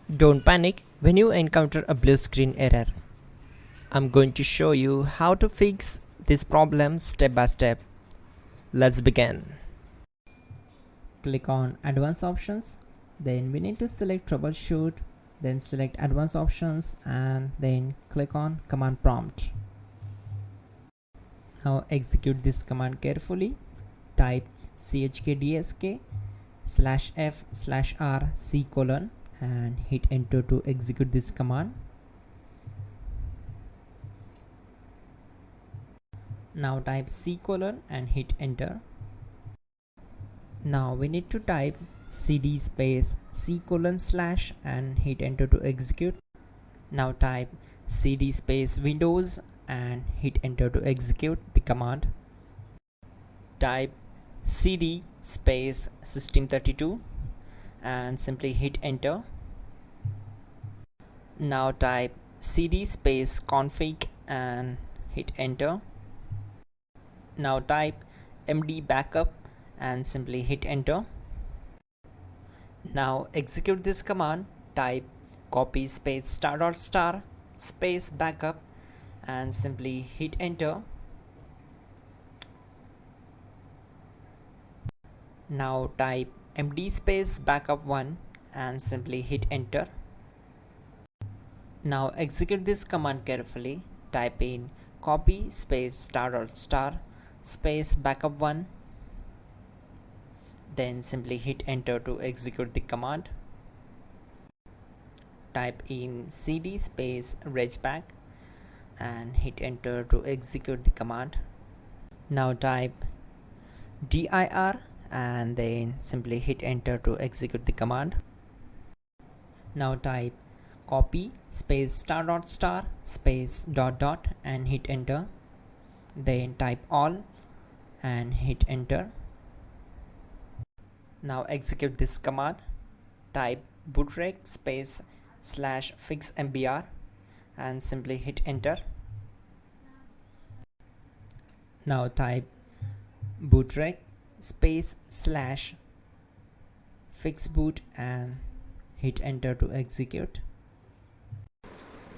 Don't panic when you encounter a blue screen error. I'm going to show you how to fix this problem step by step. Let's begin. Click on Advanced Options. Then we need to select Troubleshoot. Then select Advanced Options and then click on Command Prompt. Now execute this command carefully. Type chkdsk/f/r/c: and hit enter to execute this command. Now type C: and hit enter. Now we need to type cd space C: / and hit enter to execute. Now type cd space Windows and hit enter to execute the command. Type cd space system32 and simply hit enter. Now type cd space config and hit enter. Now type md backup and simply hit enter. Now execute this command. Type copy space *** space backup and simply hit enter. Now type md space backup1 and simply hit enter. Now execute this command carefully. Type in copy space ** space backup1, then simply hit enter to execute the command. Type in cd space regback and hit enter to execute the command. Now type dir and then simply hit enter to execute the command. Now type copy space ** space ... and hit enter. Then type all and hit enter. Now execute this command. Type bootrec space /fixmbr and simply hit enter. Now type bootrec space /fixboot and hit enter to execute.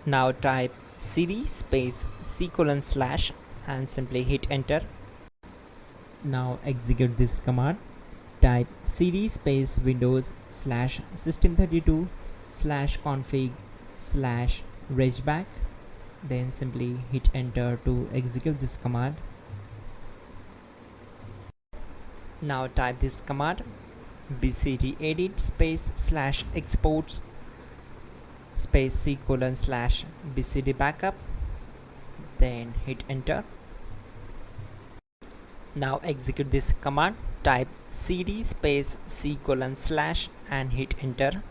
Now type cd space C: / and simply hit enter. Now execute this command. Type cd space Windows /system32 /config /regback, then simply hit enter to execute this command. Now type this command bcd edit space /exports space C: / bcd backup, then hit enter. Now execute this command. Type cd space C: / and hit enter.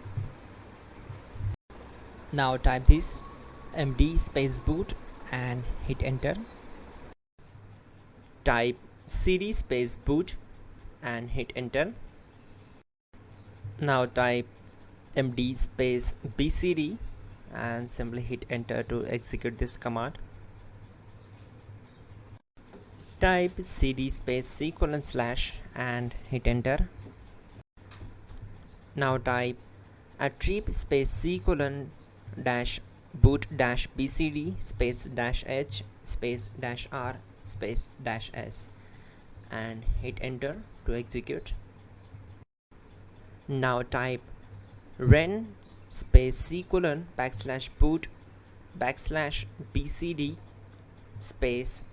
Now type this md space boot and hit enter. Type cd space boot and hit enter. Now type md space bcd and simply hit enter to execute this command. Type cd space C: / and hit enter. Now type attrib space C: -- boot -bcd space -h space -r space -s and hit enter to execute. Now type ren space C: / \boot \bcd space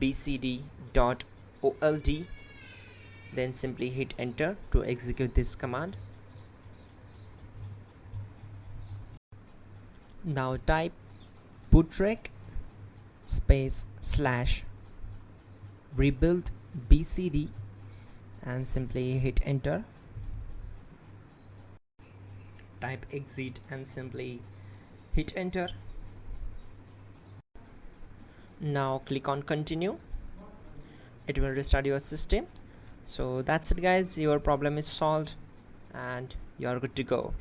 bcd.old, then simply hit enter to execute this command. Now type bootrec space /rebuild bcd and simply hit enter. Type exit and simply hit enter. Now click on continue. It will restart your system. So that's it guys, your problem is solved and you're good to go.